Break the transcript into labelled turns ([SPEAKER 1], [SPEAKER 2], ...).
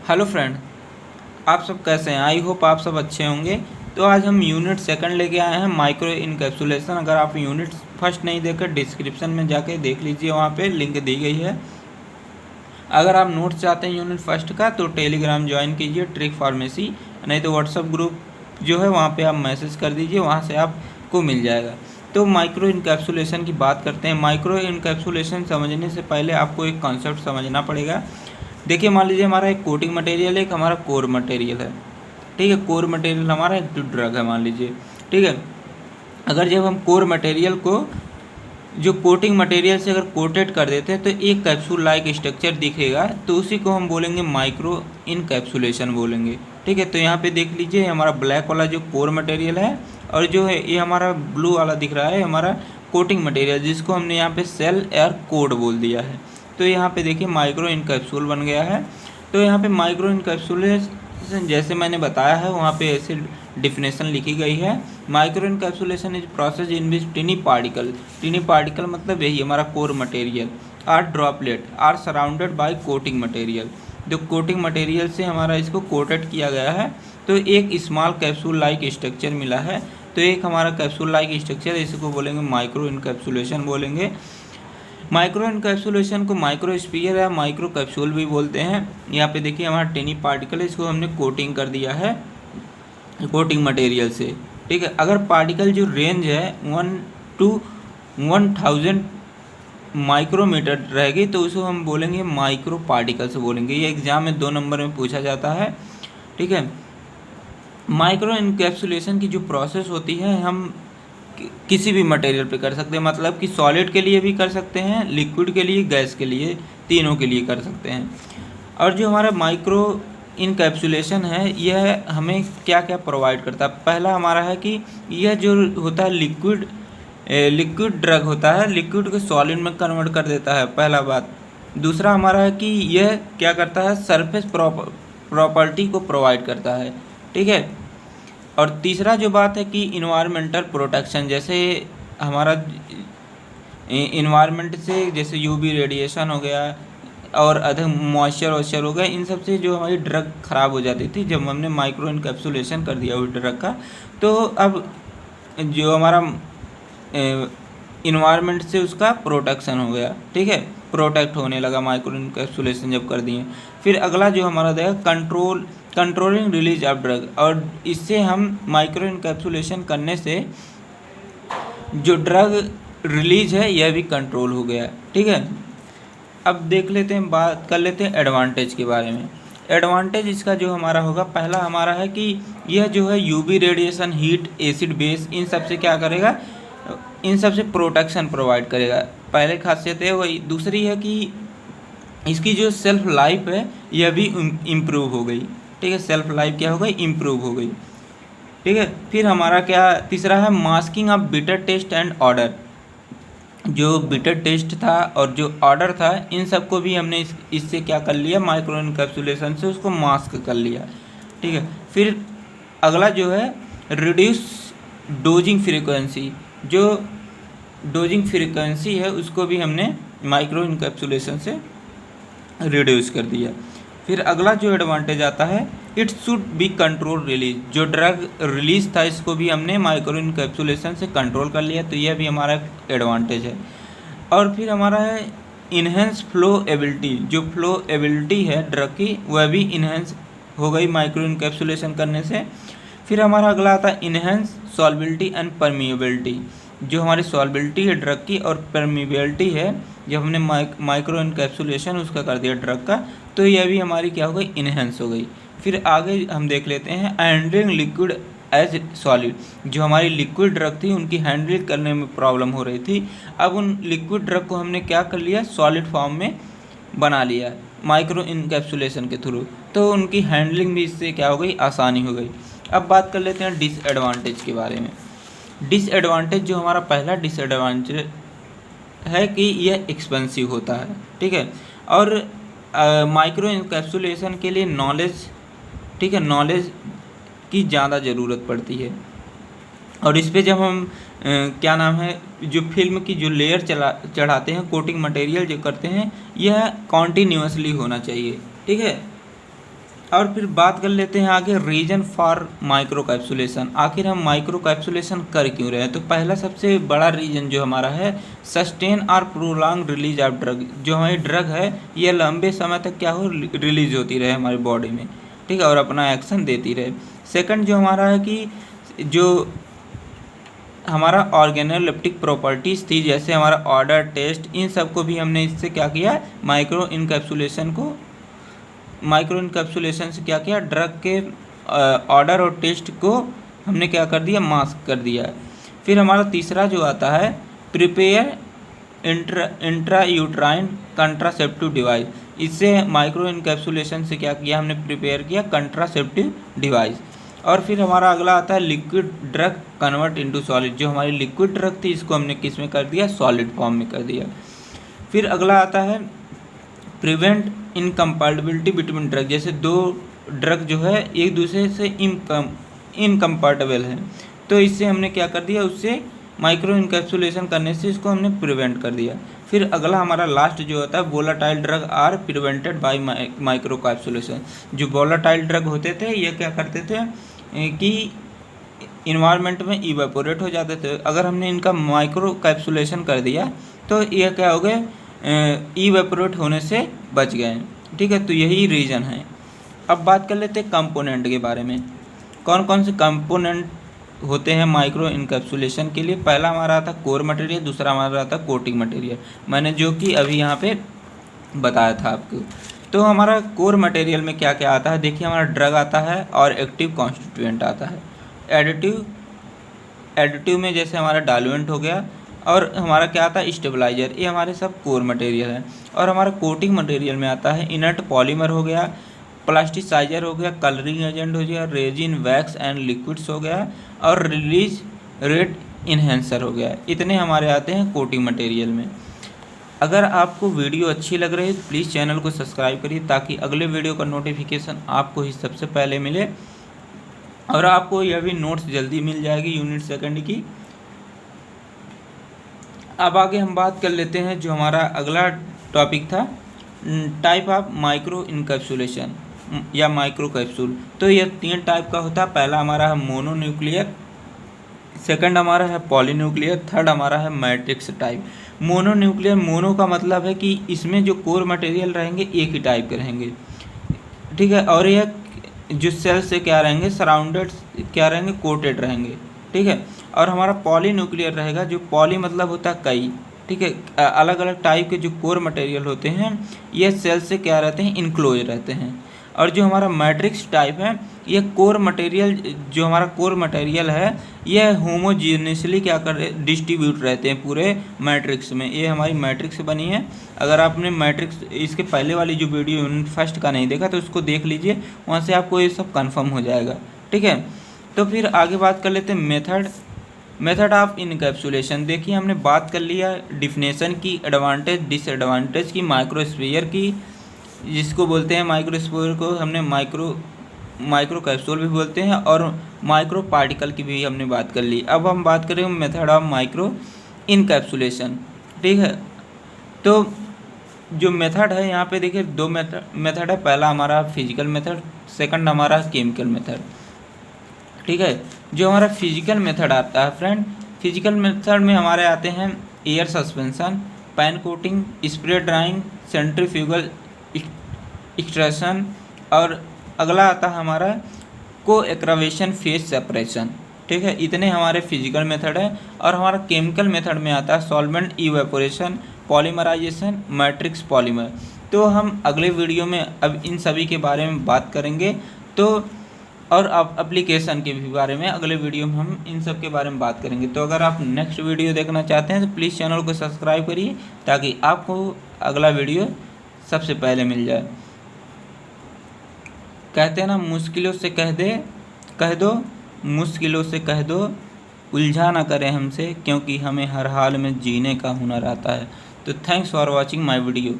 [SPEAKER 1] Hello friend, आप सब कैसे हैं? आई होप आप सब अच्छे होंगे। तो आज हम यूनिट सेकंड लेके आए हैं, माइक्रो इनकैप्सुलेशन। अगर आप यूनिट फर्स्ट नहीं देखकर डिस्क्रिप्शन में जाके देख लीजिए, वहाँ पे लिंक दी गई है। अगर आप नोट्स चाहते हैं यूनिट फर्स्ट का तो टेलीग्राम ज्वाइन कीजिए, ट्रिक फार्मेसी। नहीं तो व्हाट्सअप ग्रुप जो है वहाँ पे आप मैसेज कर दीजिए, वहाँ से आपको मिल जाएगा। तो माइक्रो इनकैप्सुलेशन की बात करते हैं। माइक्रो इनकैप्सुलेशन समझने से पहले आपको एक कॉन्सेप्ट समझना पड़ेगा। देखिए, मान लीजिए हमारा एक कोटिंग मटेरियल है, एक हमारा कोर मटेरियल है। ठीक है, कोर मटेरियल हमारा एक ड्रग है मान लीजिए। ठीक है, अगर जब हम कोर मटेरियल को जो कोटिंग मटेरियल से अगर कोटेड कर देते हैं तो एक कैप्सूल लाइक स्ट्रक्चर दिखेगा, तो उसी को हम बोलेंगे माइक्रो इनकैप्सुलेशन बोलेंगे। ठीक है, तो यहाँ पे देख लीजिए, हमारा ब्लैक वाला जो कोर मटेरियल है और जो है ये हमारा ब्लू वाला दिख रहा है हमारा कोटिंग मटेरियल, जिसको हमने यहाँ पे सेल एयर कोड बोल दिया है। तो यहाँ पे देखिए माइक्रो इनकैप्सूल बन गया है। तो यहाँ पे माइक्रो इनकैप्सुलेशन जैसे मैंने बताया है वहाँ पे ऐसे डिफिनेशन लिखी गई है। Micro encapsulation is process in which tiny particle मतलब यही हमारा core material or droplet are surrounded by coating material. जो कोटिंग मटेरियल से हमारा इसको कोटेड किया गया है तो एक स्मॉल कैप्सूल लाइक स्ट्रक्चर मिला है। तो एक हमारा कैप्सूल लाइक स्ट्रक्चर, इसको बोलेंगे माइक्रो इनकैप्सुलेशन बोलेंगे। माइक्रो इनकैप्सुलेशन को माइक्रोस्फीयर या माइक्रो कैप्सूल भी बोलते हैं। यहाँ पे देखिए हमारा टिनी पार्टिकल है, इसको हमने कोटिंग कर दिया है कोटिंग मटेरियल से। ठीक है, अगर पार्टिकल जो रेंज है 1 to 1000 माइक्रोमीटर रहेगी तो उसको हम बोलेंगे माइक्रो पार्टिकल्स बोलेंगे। ये एग्जाम में 2 नंबर में पूछा जाता है। ठीक है, माइक्रो इनकैप्सुलेशन की जो प्रोसेस होती है हम किसी भी मटेरियल पे कर सकते हैं, मतलब कि सॉलिड के लिए भी कर सकते हैं, लिक्विड के लिए, गैस के लिए, तीनों के लिए कर सकते हैं। और जो हमारा माइक्रो इनकैप्सुलेशन है यह हमें क्या क्या प्रोवाइड करता है। पहला हमारा है कि यह जो होता है लिक्विड ड्रग होता है, लिक्विड को सॉलिड में कन्वर्ट कर देता है, पहला बात। दूसरा हमारा है कि यह क्या करता है, सरफेस प्रॉपर्टी को प्रोवाइड करता है। ठीक है, और तीसरा जो बात है कि इन्वायरमेंटल प्रोटेक्शन, जैसे हमारा इन्वायरमेंट से जैसे यूवी रेडिएशन हो गया और अधिक मॉइस्चर हो गया, इन सब से जो हमारी ड्रग ख़राब हो जाती थी जब हमने माइक्रो इनकैप्सुलेशन कर दिया उस ड्रग का। तो अब जो हमारा इन्वायरमेंट से उसका प्रोटेक्शन हो गया। ठीक है, प्रोटेक्ट होने लगा माइक्रो इनकैप्सुलेशन जब कर दिए। फिर अगला जो हमारा देगा कंट्रोलिंग रिलीज ऑफ ड्रग, और इससे हम माइक्रो इनकैप्सुलेशन करने से जो ड्रग रिलीज है यह भी कंट्रोल हो गया। ठीक है, अब देख लेते हैं, बात कर लेते हैं एडवांटेज के बारे में। एडवांटेज इसका जो हमारा होगा, पहला हमारा है कि यह जो है UV radiation, heat, acid, base, इन सब से क्या करेगा, इन सब से प्रोटेक्शन प्रोवाइड करेगा। पहले खासियत है वही। दूसरी है कि इसकी जो सेल्फ लाइफ है यह भी इम्प्रूव हो गई। ठीक है, सेल्फ लाइफ क्या हो गई, इम्प्रूव हो गई। ठीक है, फिर हमारा क्या तीसरा है, masking of bitter taste and order. जो बिटर टेस्ट था और जो ऑर्डर था, इन सब को भी हमने इससे क्या कर लिया, माइक्रो इनकैप्सुलेशन से उसको मास्क कर लिया। ठीक है, फिर अगला जो है रिड्यूस डोजिंग फ्रीक्वेंसी, जो डोजिंग फ्रीक्वेंसी है उसको भी हमने माइक्रो इनकैप्सुलेशन से रिड्यूस कर दिया। फिर अगला जो एडवांटेज आता है, it should be control release, जो ड्रग रिलीज था इसको भी हमने माइक्रो इनकैप्सुलेशन से कंट्रोल कर लिया, तो यह भी हमारा एडवांटेज है। और फिर हमारा है इन्हेंस फ्लो एबिलिटी, जो फ्लो एबिलिटी है ड्रग की वह भी इन्हेंस हो गई माइक्रो इनकैप्सुलेशन करने से। फिर हमारा अगला आता है इन्हेंस सॉल्बिलिटी एंड परमिएबिलिटी, जो हमारी सॉल्बिलिटी है ड्रग की और परमिएबिलिटी है, जब हमने माइक्रो इनकैप्सुलेशन उसका कर दिया ड्रग का, तो यह भी हमारी क्या हो गई, इन्हेंस हो गई। फिर आगे हम देख लेते हैं हैंडलिंग लिक्विड एज सॉलिड, जो हमारी लिक्विड ड्रग थी उनकी हैंडलिंग करने में प्रॉब्लम हो रही थी, अब उन लिक्विड ड्रग को हमने क्या कर लिया, सॉलिड फॉर्म में बना लिया माइक्रो इनकैप्सुलेशन के थ्रू, तो उनकी हैंडलिंग भी इससे क्या हो गई, आसानी हो गई। अब बात कर लेते हैं डिसएडवांटेज के बारे में। डिसएडवांटेज जो हमारा पहला डिसएडवांटेज है कि यह एक्सपेंसिव होता है। ठीक है, और माइक्रो इनकैप्सुलेशन के लिए नॉलेज, ठीक है, नॉलेज की ज़्यादा ज़रूरत पड़ती है। और इस पे जब हम क्या नाम है, जो फिल्म की जो लेयर चढ़ाते हैं, कोटिंग मटेरियल जो करते हैं, यह कॉन्टीन्यूअसली होना चाहिए। ठीक है, और फिर बात कर लेते हैं आगे रीजन फॉर माइक्रो कैप्सुलेशन। आखिर हम माइक्रो कैप्सुलेशन कर क्यों रहे हैं? तो पहला सबसे बड़ा रीजन जो हमारा है, सस्टेन और प्रोलॉन्ग रिलीज ऑफ ड्रग। जो हमारी ड्रग है ये लंबे समय तक क्या हो, रिलीज होती रहे हमारी बॉडी में, ठीक है, और अपना एक्शन देती रहे। सेकंड जो हमारा है कि जो हमारा ऑर्गेनोलेप्टिक प्रॉपर्टीज़ थी, जैसे हमारा ऑर्डर, टेस्ट, इन सब को भी हमने इससे क्या किया, माइक्रो इनकैप्सुलेशन से क्या किया, ड्रग के ऑर्डर और टेस्ट को हमने क्या कर दिया, मास्क कर दिया। फिर हमारा तीसरा जो आता है, prepare intra uterine contraceptive device. इससे माइक्रो इनकैप्सुलेशन से क्या किया, हमने प्रिपेयर किया कंट्रासेप्टिव डिवाइस। और फिर हमारा अगला आता है liquid drug convert into solid. जो हमारी लिक्विड ड्रग थी इसको हमने किस में कर दिया, सॉलिड फॉर्म में कर दिया। फिर अगला आता है प्रिवेंट इनकम्पैटिबिलिटी बिटवीन ड्रग। जैसे दो ड्रग जो है एक दूसरे से इनकम्पैटिबल है, तो इससे हमने क्या कर दिया, उससे माइक्रो इनकैप्सुलेशन करने से इसको हमने प्रिवेंट कर दिया। फिर अगला हमारा लास्ट जो होता है, volatile drug are prevented by micro capsulation. जो वोलाटाइल ड्रग होते थे ये क्या करते थे कि इन्वायरमेंट में इवेपोरेट हो जाते थे। अगर हमने इनका माइक्रो कैप्सुलेशन कर दिया तो ये क्या हो गए, इवेपोरेट होने से बच गए, ठीक है। तो यही रीज़न है। अब बात कर लेते हैं कंपोनेंट के बारे में, कौन कौन से कंपोनेंट होते हैं माइक्रो इनकैप्सुलेशन के लिए। पहला हमारा आता कोर मटेरियल, दूसरा हमारा आता कोटिंग मटेरियल, मैंने जो कि अभी यहाँ पे बताया था आपको। तो हमारा कोर मटेरियल में क्या क्या आता है, देखिए हमारा ड्रग आता है और एक्टिव कॉन्स्टिट्यूएंट आता है। एडिटिव में जैसे हमारा डाइल्यूएंट हो गया, और हमारा क्या आता है स्टेबलाइजर, ये हमारे सब कोर मटेरियल है। और हमारा कोटिंग मटेरियल में आता है इनर्ट पॉलीमर हो गया, प्लास्टिसाइजर हो गया, कलरिंग एजेंट हो गया, रेजिन, वैक्स एंड लिक्विड्स हो गया, और रिलीज रेट इन्हेंसर हो गया। इतने हमारे आते हैं कोटिंग मटेरियल में। अगर आपको वीडियो अच्छी लग रही है तो प्लीज़ चैनल को सब्सक्राइब करिए, ताकि अगले वीडियो का नोटिफिकेशन आपको ही सबसे पहले मिले, और आपको यह भी नोट्स जल्दी मिल जाएगी यूनिट सेकंड की। अब आगे हम बात कर लेते हैं जो हमारा अगला टॉपिक था, टाइप ऑफ माइक्रो इनकैप्सुलेशन या माइक्रो कैप्सूल। तो यह 3 टाइप का होता है। पहला हमारा है मोनोन्यूक्लियर, सेकंड हमारा है पॉलीन्यूक्लियर, थर्ड हमारा है मैट्रिक्स टाइप। मोनोन्यूक्लियर, मोनो का मतलब है कि इसमें जो कोर मटेरियल रहेंगे एक ही टाइप के रहेंगे, ठीक है, और यह जो सेल से क्या रहेंगे, सराउंडेड क्या रहेंगे, कोटेड रहेंगे, ठीक है। और हमारा पॉलीन्यूक्लियर रहेगा, जो पॉली मतलब होता है कई, ठीक है, अलग अलग टाइप के जो कोर मटेरियल होते हैं ये सेल से क्या रहते हैं, इनक्लोज रहते हैं। और जो हमारा मैट्रिक्स टाइप है, ये कोर मटेरियल, जो हमारा कोर मटेरियल है ये होमोजीनियसली क्या कर रहे, डिस्ट्रीब्यूट रहते हैं पूरे मैट्रिक्स में। ये हमारी मैट्रिक्स बनी है। अगर आपने मैट्रिक्स इसके पहले वाली जो वीडियो यूनिट फर्स्ट का नहीं देखा तो उसको देख लीजिए, वहाँ से आपको ये सब कन्फर्म हो जाएगा, ठीक है। तो फिर आगे बात कर लेते हैं मेथड ऑफ इनकैप्सुलेशन। देखिए हमने बात कर लिया डिफिनेशन की, एडवांटेज डिसएडवांटेज की, माइक्रोस्फीयर की, जिसको बोलते हैं माइक्रोस्फीयर को हमने माइक्रो कैप्सूल भी बोलते हैं, और माइक्रो पार्टिकल की भी हमने बात कर ली। अब हम बात करें मेथड ऑफ माइक्रो इनकैप्सुलेशन, ठीक है। तो जो मेथड है यहाँ पे देखिए 2 मेथड है। पहला हमारा फिजिकल मेथड, सेकंड हमारा केमिकल मेथड, ठीक है। जो हमारा फिजिकल मेथड आता है फ्रेंड, फिजिकल मेथड में हमारे आते हैं air suspension, pan coating, spray drawing, centrifugal extraction, और अगला आता है हमारा को एक्रावेशन फेस सेपरेशन, ठीक है। इतने हमारे फिजिकल मेथड है। और हमारा केमिकल मेथड में आता है solvent evaporation, polymerisation, matrix polymer. तो हम अगले वीडियो में अब इन सभी के बारे में बात करेंगे, तो और अब एप्लीकेशन के भी बारे में अगले वीडियो में हम इन सब के बारे में बात करेंगे। तो अगर आप नेक्स्ट वीडियो देखना चाहते हैं तो प्लीज़ चैनल को सब्सक्राइब करिए, ताकि आपको अगला वीडियो सबसे पहले मिल जाए। कहते हैं ना, मुश्किलों से कह दो मुश्किलों से कह दो, उलझा ना करें हमसे, क्योंकि हमें हर हाल में जीने का हुनर आता है। तो thanks for watching my video.